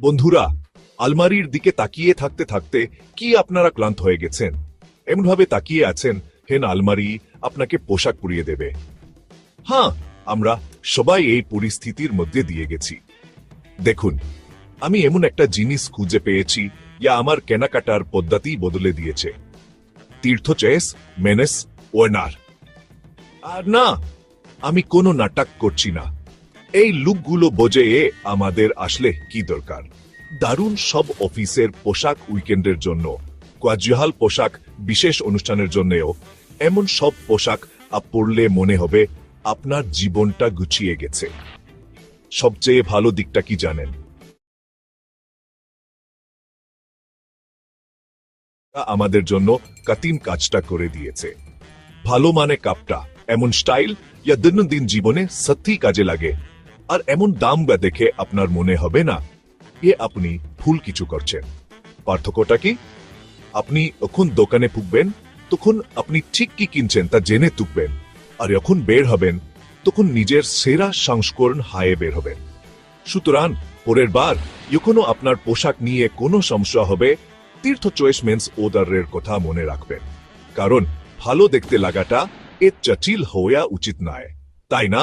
বন্ধুরা, আলমারির দিকে তাকিয়ে থাকতে থাকতে কি আপনারা ক্লান্ত হয়ে গেছেন? এমনভাবে তাকিয়ে আছেন হেন আলমারি আপনাকে পোশাক পরিয়ে দেবে। হ্যাঁ, আমরা সবাই এই পরিস্থিতির মধ্যে দিয়ে গেছি। দেখুন, আমি এমন একটা জিনিস খুঁজে পেয়েছি যা আমার কেনাকাটার পদ্ধতি বদলে দিয়েছে। তীর্থ চেস মেনেস ওয়েনার। আর না, আমি কোনো নাটক করছি না। এই লুকগুলো বোঝে আমাদের আসলে কি দরকার। দারুণ সব অফিসের পোশাক, উইকেন্ডের জন্য ক্যাজুয়াল পোশাক, বিশেষ অনুষ্ঠানের জন্যও এমন সব পোশাক পরলে মনে হবে আপনার জীবনটা গুছিয়ে গেছে। সবচেয়ে ভালো দিকটা কি জানেন? আমাদের জন্য কাতিন কাজটা করে দিয়েছে। ভালো মানে কাপটা এমন স্টাইল যা দৈনন্দিন জীবনে সত্যি কাজে লাগে, আর এমন দাম দেখে আপনার মনে হবে না আপনি ভুল কিছু করছেন। পার্থক্যটা কি? আপনি যখন দোকানে ঢুকবেন তখন আপনি ঠিক কি কিনছেন তা জেনে ঢুকবেন, আর যখন বের হবেন তখন নিজের সেরা সংস্করণ হায়ে বের হবেন। সুতরাং পরের বার যখনও আপনার পোশাক নিয়ে কোনো সমস্যা হবে, তীর্থ চয়েস মেন্স ওদারের কথা মনে রাখবেন। কারণ ভালো দেখতে লাগাটা জটিল হওয়া উচিত নয়, তাই না?